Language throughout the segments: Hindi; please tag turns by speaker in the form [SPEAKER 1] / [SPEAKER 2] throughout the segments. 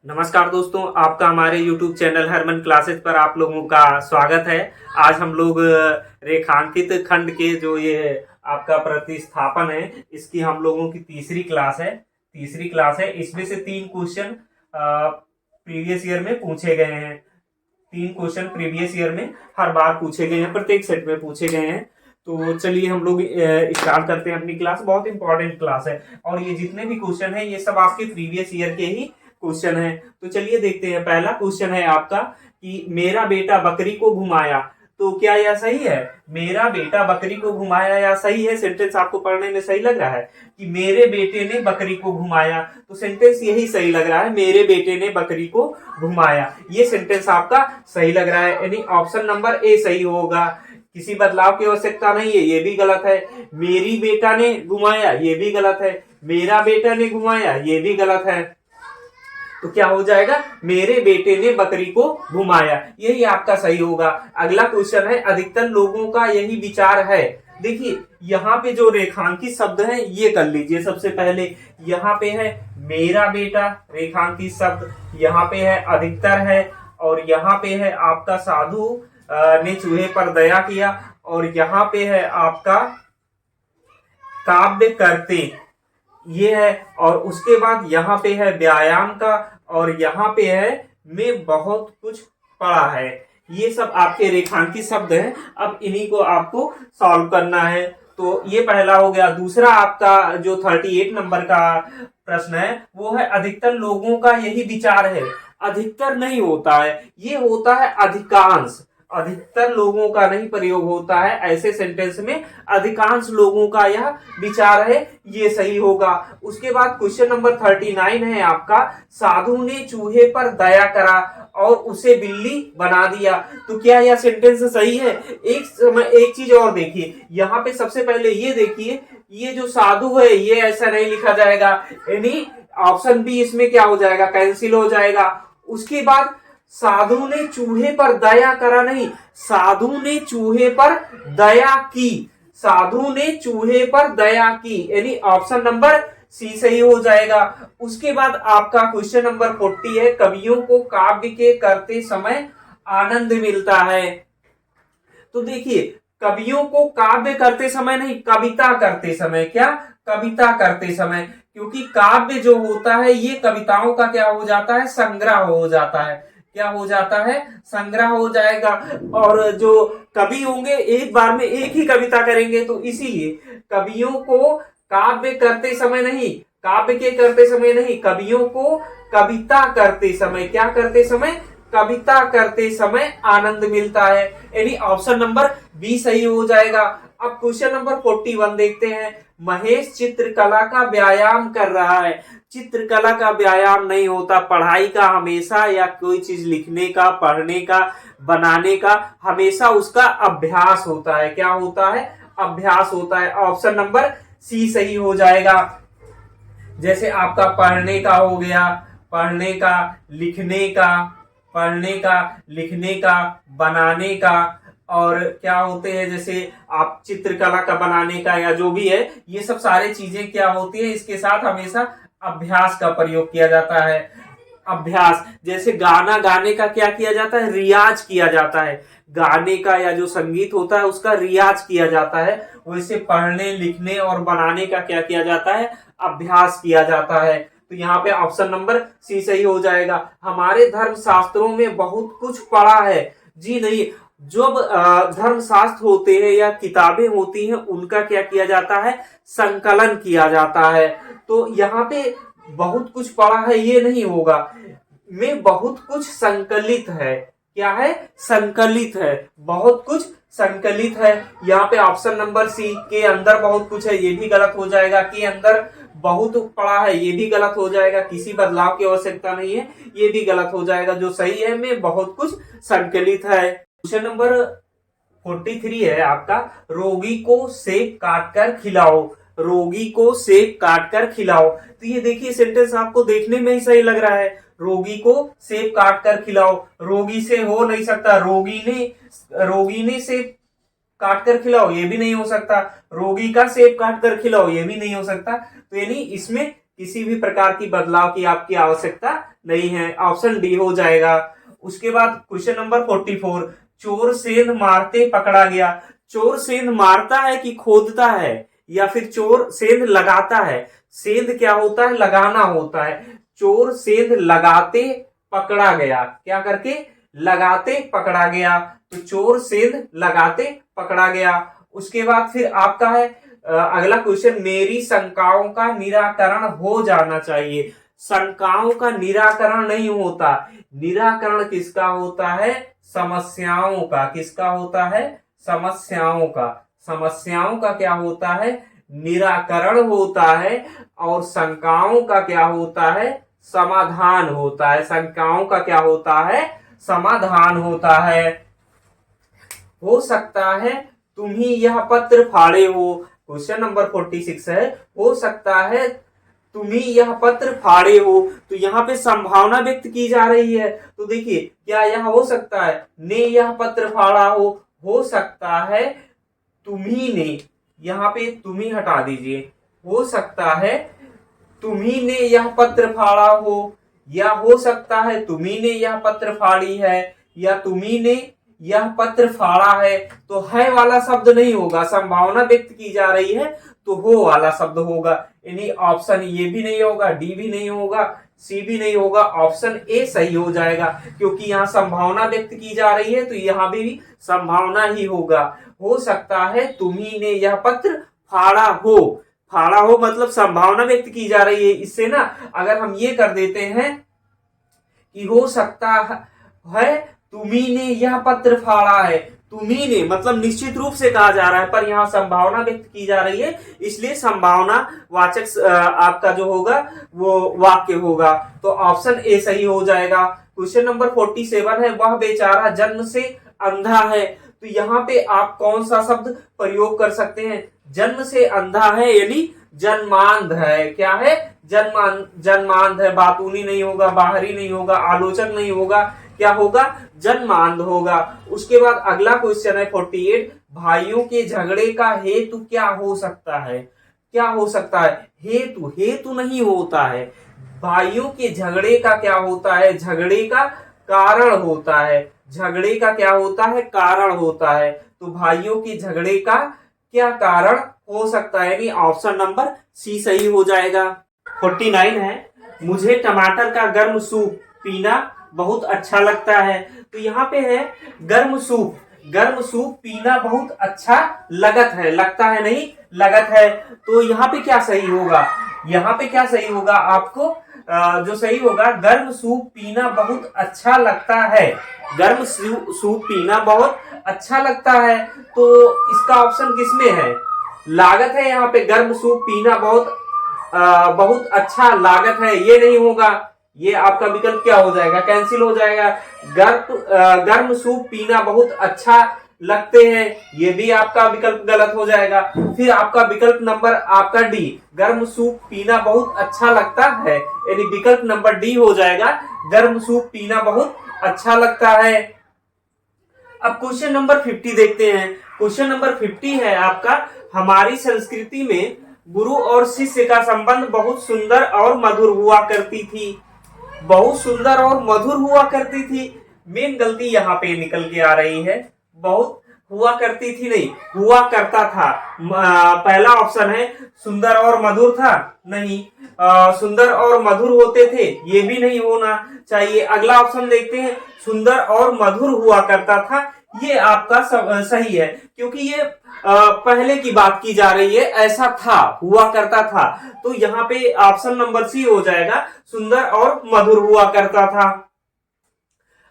[SPEAKER 1] नमस्कार दोस्तों, आपका हमारे YouTube चैनल हरमन क्लासेस पर आप लोगों का स्वागत है। आज हम लोग रेखांकित खंड के जो ये आपका प्रतिस्थापन है, इसकी हम लोगों की तीसरी क्लास है। इसमें से 3 क्वेश्चन प्रीवियस ईयर में पूछे गए हैं। 3 क्वेश्चन प्रीवियस ईयर में हर बार पूछे गए हैं, प्रत्येक सेट में पूछे गए हैं। तो चलिए हम लोग स्टार्ट करते हैं अपनी क्लास। बहुत इंपॉर्टेंट क्लास है और ये जितने भी क्वेश्चन है ये सब आपके प्रीवियस ईयर के ही क्वेश्चन है। तो चलिए देखते हैं। पहला क्वेश्चन है आपका कि मेरा बेटा बकरी को घुमाया, तो क्या यह सही है? मेरा बेटा बकरी को घुमाया या सही है? सेंटेंस आपको पढ़ने में सही लग रहा है कि मेरे बेटे ने बकरी को घुमाया, तो सेंटेंस यही सही लग रहा है, मेरे बेटे ने बकरी को घुमाया। ये सेंटेंस आपका सही लग रहा है, यानी ऑप्शन नंबर ए सही होगा। किसी बदलाव की आवश्यकता नहीं है, ये भी गलत है। मेरी बेटा ने घुमाया, ये भी गलत है। मेरा बेटा ने घुमाया, ये भी गलत है। तो क्या हो जाएगा? मेरे बेटे ने बकरी को घुमाया, यही आपका सही होगा। अगला क्वेश्चन है, अधिकतर लोगों का यही विचार है। देखिए यहाँ पे जो रेखांकित शब्द है ये कर लीजिए। सबसे पहले यहाँ पे है मेरा बेटा रेखांकित शब्द, यहाँ पे है अधिकतर है, और यहाँ पे है आपका साधु ने चूहे पर दया किया, और यहाँ पे है आपका काव्य करते, ये है। और उसके बाद यहाँ पे है व्यायाम का, और यहाँ पे है मैं बहुत कुछ पढ़ा है। ये सब आपके रेखांकित शब्द हैं। अब इन्हीं को आपको सॉल्व करना है। तो ये पहला हो गया। दूसरा आपका जो 38 नंबर का प्रश्न है वो है अधिकतर लोगों का यही विचार है। अधिकतर नहीं होता है, ये होता है अधिकांश। अधिकतर लोगों का नहीं प्रयोग होता है ऐसे सेंटेंस में, अधिकांश लोगों का यह विचार है, ये सही होगा। उसके बाद क्वेश्चन नंबर 39 है आपका, साधु ने चूहे पर दया करा और उसे बिल्ली बना दिया, तो क्या यह सेंटेंस सही है? एक चीज और देखिए, यहाँ पे सबसे पहले ये देखिए, ये जो साधु है ये ऐसा नहीं लिखा जाएगा, यानी ऑप्शन बी इसमें क्या हो जाएगा? कैंसिल हो जाएगा। उसके बाद साधु ने चूहे पर दया करा नहीं, साधु ने चूहे पर दया की, साधु ने चूहे पर दया की, यानी ऑप्शन नंबर सी सही हो जाएगा। उसके बाद आपका क्वेश्चन नंबर 40 है, कवियों को काव्य के करते समय आनंद मिलता है। तो देखिए कवियों को काव्य करते समय नहीं, कविता करते समय। क्या? कविता करते समय, क्योंकि काव्य जो होता है ये कविताओं का क्या हो जाता है? संग्रह हो जाता है। क्या हो जाता है? संग्रह हो जाएगा। और जो कवि होंगे एक बार में एक ही कविता करेंगे, तो इसीलिए कवियों को काव्य करते समय नहीं, काव्य के करते समय नहीं, कवियों को कविता करते समय, क्या करते समय? कविता करते समय आनंद मिलता है, यानी ऑप्शन नंबर बी सही हो जाएगा। अब क्वेश्चन नंबर 41 देखते हैं, महेश चित्रकला का व्यायाम कर रहा है। चित्रकला का व्यायाम नहीं होता, पढ़ाई का हमेशा, या कोई चीज लिखने का, पढ़ने का, बनाने का, हमेशा उसका अभ्यास होता है। क्या होता है? अभ्यास होता है। ऑप्शन नंबर सी सही हो जाएगा। जैसे आपका पढ़ने का हो गया, पढ़ने का, लिखने का, पढ़ने का, लिखने का, बनाने का, और क्या होते हैं जैसे आप चित्रकला का, बनाने का, या जो भी है, ये सब सारे चीजें क्या होती है, इसके साथ हमेशा अभ्यास का प्रयोग किया जाता है। अभ्यास, जैसे गाना गाने का क्या किया जाता है? रियाज किया जाता है। गाने का या जो संगीत होता है उसका रियाज किया जाता है। वैसे पढ़ने, लिखने और बनाने का क्या किया जाता है? अभ्यास किया जाता है। तो यहाँ पे ऑप्शन नंबर सी सही हो जाएगा। हमारे धर्म शास्त्रों में बहुत कुछ पढ़ा है, जी नहीं। जो धर्म शास्त्र होते हैं या किताबें होती हैं उनका क्या किया जाता है? संकलन किया जाता है। तो यहाँ पे बहुत कुछ पढ़ा है ये नहीं होगा, में बहुत कुछ संकलित है। क्या है? संकलित है, बहुत कुछ संकलित है। यहाँ पे ऑप्शन नंबर सी के अंदर बहुत कुछ है, ये भी गलत हो जाएगा। के अंदर बहुत पढ़ा है, ये भी गलत हो जाएगा। किसी बदलाव की आवश्यकता नहीं है, ये भी गलत हो जाएगा। जो सही है में बहुत कुछ संकलित है। क्वेश्चन नंबर 43 है आपका, रोगी को सेब काट कर खिलाओ। रोगी को सेब काट कर खिलाओ, तो ये देखिए सेंटेंस आपको देखने में ही सही लग रहा है। रोगी को सेब काट कर खिलाओ, रोगी से हो नहीं सकता। रोगी ने सेब काट कर खिलाओ, ये भी नहीं हो सकता। रोगी का सेब काट कर खिलाओ, ये भी नहीं हो सकता। तो यानी इसमें किसी भी प्रकार की बदलाव की आपकी आवश्यकता नहीं है, ऑप्शन डी हो जाएगा। उसके बाद क्वेश्चन नंबर 44, चोर सेंध मारते पकड़ा गया। चोर सेंध मारता है कि खोदता है, या फिर चोर सेंध लगाता है? सेंध क्या होता है? लगाना होता है। चोर सेंध लगाते पकड़ा गया, क्या करके? लगाते पकड़ा गया। तो चोर सेंध लगाते पकड़ा गया। उसके बाद फिर आपका है अगला क्वेश्चन, मेरी शंकाओं का निराकरण हो जाना चाहिए। शंकाओं का निराकरण नहीं होता, निराकरण किसका होता है? समस्याओं का। किसका होता है? समस्याओं का। समस्याओं का क्या होता है? निराकरण होता है। और शंकाओं का क्या होता है? समाधान होता है। शंकाओं का क्या होता है? समाधान होता है। हो सकता है तुम ही यह पत्र फाड़े हो। क्वेश्चन नंबर 46 है, हो सकता है तुम ही यह पत्र फाड़े हो। तो यहाँ पे संभावना व्यक्त की जा रही है। तो देखिए, क्या यह हो सकता है ने यह पत्र फाड़ा हो सकता है तुम्ही ने, यहाँ पे तुम्ही हटा दीजिए, हो सकता है तुम्ही ने यह पत्र फाड़ा हो, या हो सकता है तुम्ही ने यह पत्र फाड़ी है, या तुम्ही ने यह पत्र फाड़ा है। तो है वाला शब्द नहीं होगा, संभावना व्यक्त की जा रही है तो हो वाला शब्द होगा। यानी ऑप्शन ए भी नहीं होगा, डी भी नहीं होगा, सी भी नहीं होगा, ऑप्शन ए सही हो जाएगा। क्योंकि यहाँ संभावना व्यक्त की जा रही है तो यहाँ भी संभावना ही होगा। हो सकता है तुम्ही ने यह पत्र फाड़ा हो। फाड़ा हो मतलब संभावना व्यक्त की जा रही है। इससे ना अगर हम ये कर देते हैं कि हो सकता है तुम्ही ने यह पत्र फाड़ा है, तुम्ही ने मतलब निश्चित रूप से कहा जा रहा है, पर यहाँ संभावना व्यक्त की जा रही है, इसलिए संभावना वाचक आपका जो होगा वो वाक्य होगा। तो ऑप्शन ए सही हो जाएगा। क्वेश्चन नंबर 47 है, वह बेचारा जन्म से अंधा है। तो यहाँ पे आप कौन सा शब्द प्रयोग कर सकते हैं? जन्म से अंधा है यानी जन्मांध है। क्या है? जन्मांध है। बातूनी नहीं होगा, बाहरी नहीं होगा, आलोचक नहीं होगा, क्या होगा? जन्मांध होगा। उसके बाद अगला क्वेश्चन है 48, भाइयों के झगड़े का हेतु क्या हो सकता है? क्या हो सकता है? हेतु। हेतु नहीं होता है। भाइयों के झगड़े का क्या होता है? झगड़े का कारण होता है। झगड़े का क्या होता है? कारण होता है। तो भाइयों के झगड़े का क्या कारण हो सकता है? यानी ऑप्शन नंबर सी सही हो जाएगा। 49 है, मुझे टमाटर का गर्म सूप पीना बहुत अच्छा लगता है। तो यहाँ पे है गर्म सूप। गर्म सूप पीना बहुत अच्छा लगत है, लगता है नहीं, लगत है। तो यहाँ पे क्या सही होगा? यहाँ पे क्या सही होगा? आपको जो सही होगा, गर्म सूप पीना बहुत अच्छा लगता है। गर्म सूप पीना बहुत अच्छा लगता है। तो इसका ऑप्शन किसमें है? लागत है। यहाँ पे गर्म सूप पीना बहुत अच्छा लागत है, ये नहीं होगा। ये आपका विकल्प क्या हो जाएगा? कैंसिल हो जाएगा। गर्म सूप पीना बहुत अच्छा लगते हैं, ये भी आपका विकल्प गलत हो जाएगा। फिर आपका विकल्प नंबर आपका डी, गर्म सूप पीना बहुत अच्छा लगता है, यानी विकल्प नंबर डी हो जाएगा, गर्म सूप पीना बहुत अच्छा लगता है। अब क्वेश्चन नंबर 50 देखते हैं। क्वेश्चन नंबर 50 है आपका, हमारी संस्कृति में गुरु और शिष्य का संबंध बहुत सुंदर और मधुर हुआ करती थी। बहुत सुंदर और मधुर हुआ करती थी। मेन गलती यहाँ पे निकल के आ रही है, बहुत हुआ करती थी नहीं, हुआ करता था। पहला ऑप्शन है सुंदर और मधुर था, नहीं। सुंदर और मधुर होते थे, ये भी नहीं होना चाहिए। अगला ऑप्शन देखते हैं, सुंदर और मधुर हुआ करता था, ये आपका सही है, क्योंकि ये पहले की बात की जा रही है, ऐसा था, हुआ करता था। तो यहाँ पे ऑप्शन नंबर सी हो जाएगा, सुंदर और मधुर हुआ करता था।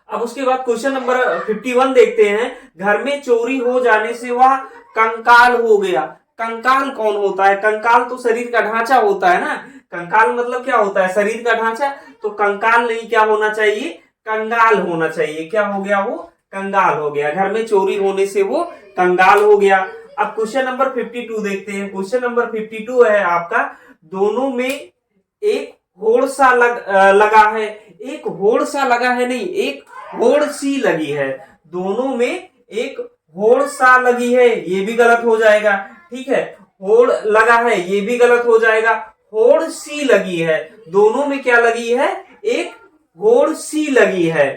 [SPEAKER 1] अब उसके बाद क्वेश्चन नंबर 51 देखते हैं, घर में चोरी हो जाने से वह कंकाल हो गया। कंकाल कौन होता है? कंकाल तो शरीर का ढांचा होता है ना। कंकाल मतलब क्या होता है? शरीर का ढांचा। तो कंकाल नहीं, क्या होना चाहिए? कंगाल होना चाहिए। क्या हो गया वो? कंगाल हो गया। घर में चोरी होने से वो कंगाल हो गया। अब क्वेश्चन नंबर 52 देखते हैं। क्वेश्चन नंबर 52 है आपका, दोनों में एक होड़ सा लगा है। एक होड़ सा लगा है नहीं, एक होड़ सी लगी है। दोनों में एक होड़ सा लगी है, ये भी गलत हो जाएगा। ठीक है, होड़ लगा है, ये भी गलत हो जाएगा। होड़ सी लगी है, दोनों में क्या लगी है? एक घोड़ सी लगी है।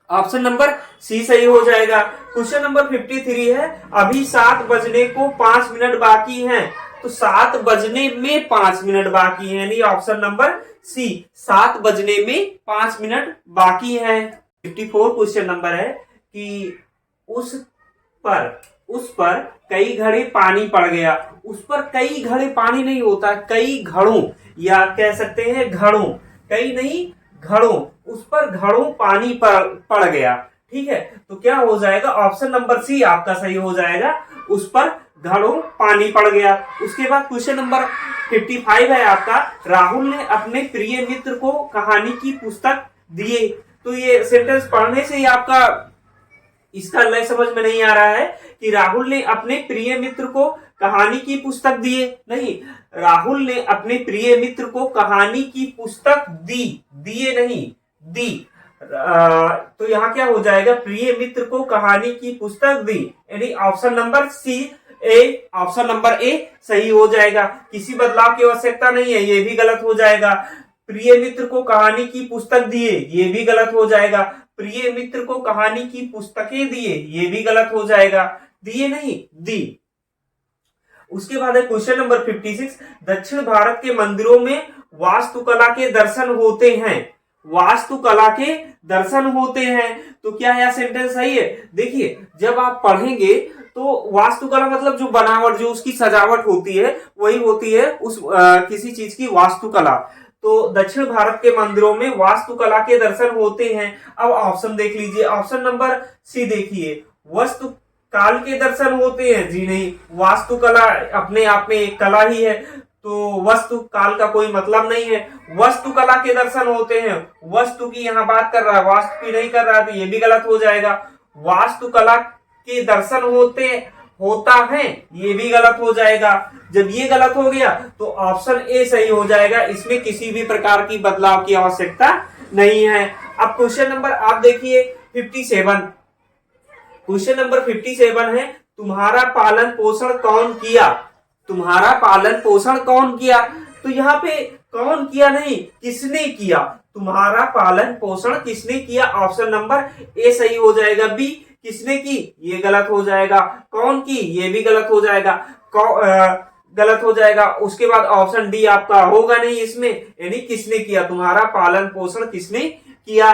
[SPEAKER 1] ऑप्शन नंबर सी सही हो जाएगा। क्वेश्चन नंबर 53 है, अभी 7 बजने को 5 मिनट बाकी हैं। तो 7 बजने में 5 मिनट बाकी हैं, यानी ऑप्शन नंबर सी, 7 बजने में 5 मिनट बाकी हैं। 54 क्वेश्चन नंबर है कि उस पर कई घड़े पानी पड़ गया। उस पर कई घड़े पानी नहीं होता, कई घड़ों, या कह सकते हैं घड़ों, कई नहीं घड़ों, उस पर घड़ों पानी पड़ गया। ठीक है, तो क्या हो जाएगा, ऑप्शन नंबर सी आपका सही हो जाएगा, उस पर घड़ों पानी पड़ गया। उसके बाद क्वेश्चन नंबर 55 है आपका, राहुल ने अपने प्रिय मित्र को कहानी की पुस्तक दिए। तो ये सेंटेंस पढ़ने से ही आपका इसका लय समझ में नहीं आ रहा है कि राहुल ने अपने प्रिय मित्र को कहानी की पुस्तक दिए, नहीं, राहुल ने अपने प्रिय मित्र को कहानी की पुस्तक दी, दिए नहीं, दी। तो यहाँ क्या हो जाएगा, प्रिय मित्र को कहानी की पुस्तक दी, यानी option number C A, option number A सही हो जाएगा। किसी बदलाव की आवश्यकता नहीं है, ये भी गलत हो जाएगा। प्रिय मित्र को कहानी की पुस्तक दिए, ये भी गलत हो जाएगा। प्रिय मित्र को कहानी की पुस्तकें दिए, ये भी गलत हो जाएगा, दिए नहीं, दी। उसके बाद है क्वेश्चन नंबर 56, दक्षिण भारत के मंदिरों में वास्तुकला के दर्शन होते हैं। वास्तुकला के दर्शन होते हैं, तो क्या यह सेंटेंस सही है? देखिए, जब आप पढ़ेंगे तो वास्तुकला मतलब जो बनावट, जो उसकी सजावट होती है, वही होती है उस किसी चीज की वास्तुकला। तो दक्षिण भारत के मंदिरों में वास्तुकला के दर्शन होते हैं। अब ऑप्शन देख लीजिए, ऑप्शन नंबर सी देखिए, वस्तु काल के दर्शन होते हैं, जी नहीं, वास्तुकला अपने आप में एक कला ही है, तो वस्तु काल का कोई मतलब नहीं है। वस्तुकला के दर्शन होते हैं, वस्तु की यहाँ बात कर रहा है, वास्तु की नहीं कर रहा है, तो ये भी गलत हो जाएगा। वास्तुकला के दर्शन होता है, ये भी गलत हो जाएगा। जब ये गलत हो गया तो ऑप्शन ए सही हो जाएगा, इसमें किसी भी प्रकार की बदलाव की आवश्यकता नहीं है। अब क्वेश्चन नंबर आप देखिए 57, क्वेश्चन नंबर 57 है, तुम्हारा पालन पोषण कौन किया? तुम्हारा पालन पोषण कौन किया? तो यहाँ पे कौन किया नहीं, किसने किया, तुम्हारा पालन पोषण किसने किया, ऑप्शन नंबर ए सही हो जाएगा। बी किसने की, ये गलत हो जाएगा। कौन की, ये भी गलत हो जाएगा, गलत हो जाएगा। उसके बाद ऑप्शन डी आपका होगा नहीं इसमें, यानी किसने किया, तुम्हारा पालन पोषण किसने किया।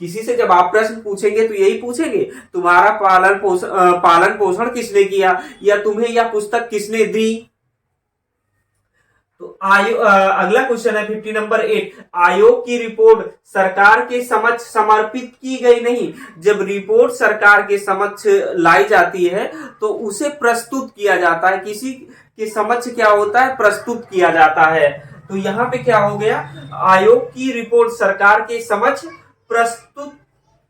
[SPEAKER 1] किसी से जब आप प्रश्न पूछेंगे तो यही पूछेंगे, तुम्हारा पालन पोषण किसने किया, या तुम्हें यह पुस्तक किसने दी। तो अगला क्वेश्चन है 50 नंबर 8, आयोग की रिपोर्ट सरकार के समक्ष समर्पित की गई नहीं। जब रिपोर्ट सरकार के समक्ष लाई जाती है तो उसे प्रस्तुत किया जाता है, किसी के समक्ष क्या होता है, प्रस्तुत किया जाता है। तो यहाँ पे क्या हो गया, आयोग की रिपोर्ट सरकार के समक्ष प्रस्तुत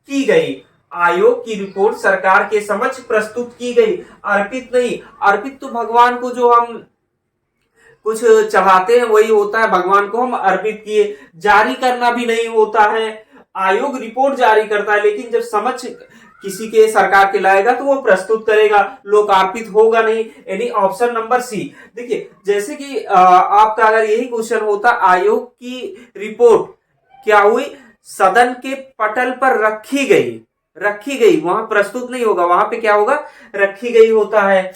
[SPEAKER 1] की गई, आयोग की रिपोर्ट सरकार के समक्ष प्रस्तुत की गई, अर्पित नहीं। अर्पित तो भगवान को जो हम कुछ चढ़ाते हैं वही होता है, भगवान को हम अर्पित किए। जारी करना भी नहीं होता है, आयोग रिपोर्ट जारी करता है, लेकिन जब समक्ष किसी के सरकार के लाएगा तो वो प्रस्तुत करेगा, लोकार्पित होगा नहीं, यानी ऑप्शन नंबर सी। देखिए, जैसे कि आपका अगर यही क्वेश्चन होता, आयोग की रिपोर्ट क्या हुई, सदन के पटल पर रखी गई, वहां प्रस्तुत नहीं होगा, वहां पे क्या होगा, रखी गई होता है।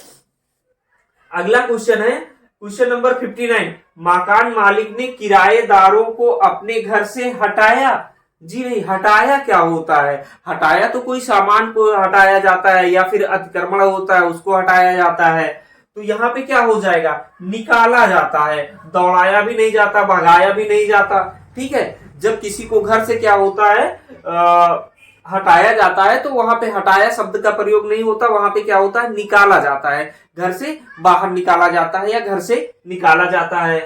[SPEAKER 1] अगला क्वेश्चन है क्वेश्चन नंबर 59, मकान मालिक ने किराएदारों को अपने घर से हटाया। जी नहीं, हटाया क्या होता है, हटाया तो कोई सामान को हटाया जाता है, या फिर अतिक्रमण होता है उसको हटाया जाता है। तो यहाँ पे क्या हो जाएगा, निकाला जाता है, दौड़ाया भी नहीं जाता, भगाया भी नहीं जाता। ठीक है, जब किसी को घर से क्या होता है, हटाया जाता है, तो वहां पे हटाया शब्द का प्रयोग नहीं होता, वहां पे क्या होता है, निकाला जाता है, घर से बाहर निकाला जाता है या घर से निकाला जाता है।